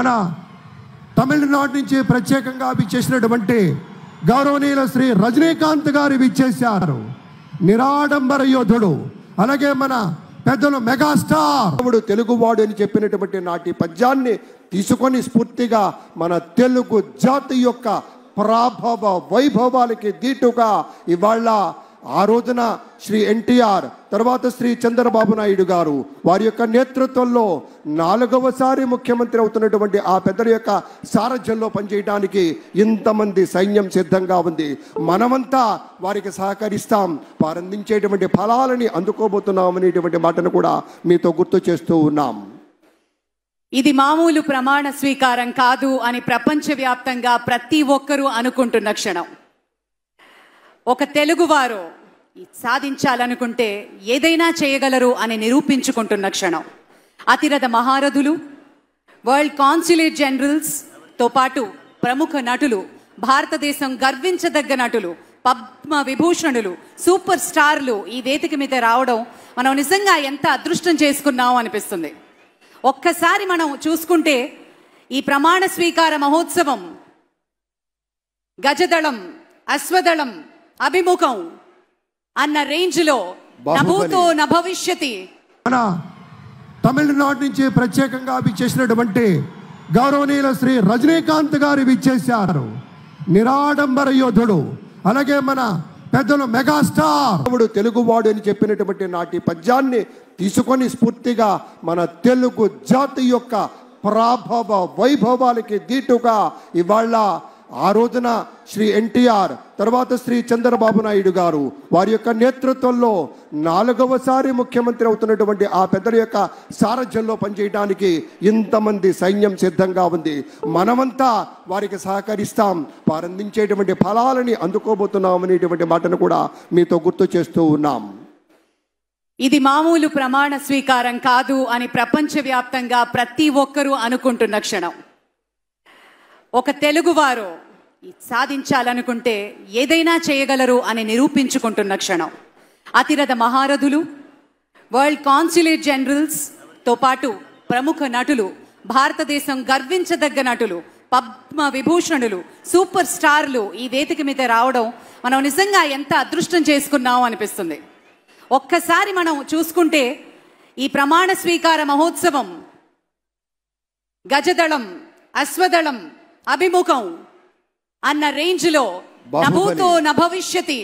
మన తమిళనాడు నుంచి ప్రత్యేకంగా విచ్చేసినటువంటి గౌరవనీయుల శ్రీ రజనీకాంత్ గారు విచ్చేశారు. నిరాడంబర యోధుడు, అలాగే మన పెద్దలు మెగాస్టార్ తెలుగువాడు అని చెప్పినటువంటి నాటి పద్యాన్ని తీసుకొని స్ఫూర్తిగా మన తెలుగు జాతి యొక్క ప్రాభవ వైభవాలకి దీటుగా ఇవాళ ఆ రోజున శ్రీ ఎన్టీఆర్ తర్వాత శ్రీ చంద్రబాబు నాయుడు గారు వారి యొక్క నేతృత్వంలో 4వసారి ముఖ్యమంత్రి అవుతున్నటువంటి ఆ పెద్దల యొక్క సారథ్యంలో పనిచేయడానికి ఇంతమంది సైన్యం సిద్ధంగా ఉంది. మనమంతా వారికి సహకరిస్తాం, వారందించేటువంటి ఫలాలని అందుకోబోతున్నాం అనేటువంటి మాటను కూడా మీతో గుర్తు చేస్తూ ఉన్నాం. ఇది మామూలు ప్రమాణ స్వీకారం కాదు అని ప్రపంచవ్యాప్తంగా ప్రతి ఒక్కరూ అనుకుంటున్న క్షణం. ఒక తెలుగువారు సాధించాలనుకుంటే ఏదైనా చేయగలరు అని నిరూపించుకుంటున్న క్షణం. అతిరథ మహారథులు, వరల్డ్ కాన్సులేట్ జనరల్స్తో పాటు ప్రముఖ నటులు, భారతదేశం గర్వించదగ్గ నటులు, పద్మ విభూషణులు, సూపర్ స్టార్లు ఈ వేదిక మీద రావడం మనం నిజంగా ఎంత అదృష్టం చేసుకున్నాం అనిపిస్తుంది. ఒక్కసారి మనం చూసుకుంటే ఈ ప్రమాణ స్వీకార మహోత్సవం గజదళం, అశ్వదళం, అభిముఖం అన్న రేంజ్లో నభూతో నభవిష్యతి. మన తమిళనాడు నుంచి ప్రత్యేకంగా విచ్చేసినటువంటి గౌరవనీయుల శ్రీ రజనీకాంత్ గారు విచ్చేశారు. నిరాడంబర యోధుడు, అలాగే మన పెద్దలు మెగాస్టార్ తెలుగువాడు అని చెప్పినటువంటి నాటి పద్యాన్ని తీసుకొని స్ఫూర్తిగా మన తెలుగు జాతి యొక్క ప్రాభవ వైభవాలకి దీటుగా ఇవాళ ఆ రోజున శ్రీ ఎన్టీఆర్ తర్వాత శ్రీ చంద్రబాబు నాయుడు గారు వారి యొక్క నేతృత్వంలో 4వసారి ముఖ్యమంత్రి అవుతున్నటువంటి ఆ పెద్దల యొక్క సారథ్యంలో పనిచేయడానికి ఇంతమంది సైన్యం సిద్ధంగా ఉంది. మనమంతా వారికి సహకరిస్తాం, వారందించేటువంటి ఫలాలని అందుకోబోతున్నాం అనేటువంటి మాటను కూడా మీతో గుర్తు చేస్తూ ఉన్నాం. ఇది మామూలు ప్రమాణ స్వీకారం కాదు అని ప్రపంచవ్యాప్తంగా ప్రతి ఒక్కరూ అనుకుంటున్న క్షణం. ఒక తెలుగువారు సాధించాలనుకుంటే ఏదైనా చేయగలరు అని నిరూపించుకుంటున్న క్షణం. అతిరథ మహారథులు, వరల్డ్ కాన్సులేట్ జనరల్స్తో పాటు ప్రముఖ నటులు, భారతదేశం గర్వించదగ్గ నటులు, పద్మ విభూషణులు, సూపర్ స్టార్లు ఈ వేదిక మీద రావడం మనం నిజంగా ఎంత అదృష్టం చేసుకున్నాం అనిపిస్తుంది. ఒక్కసారి మనం చూసుకుంటే ఈ ప్రమాణ స్వీకార మహోత్సవం గజదళం, అశ్వదళం, అభిముఖం అన్న రేంజ్లో నభూతో నభవిష్యతి.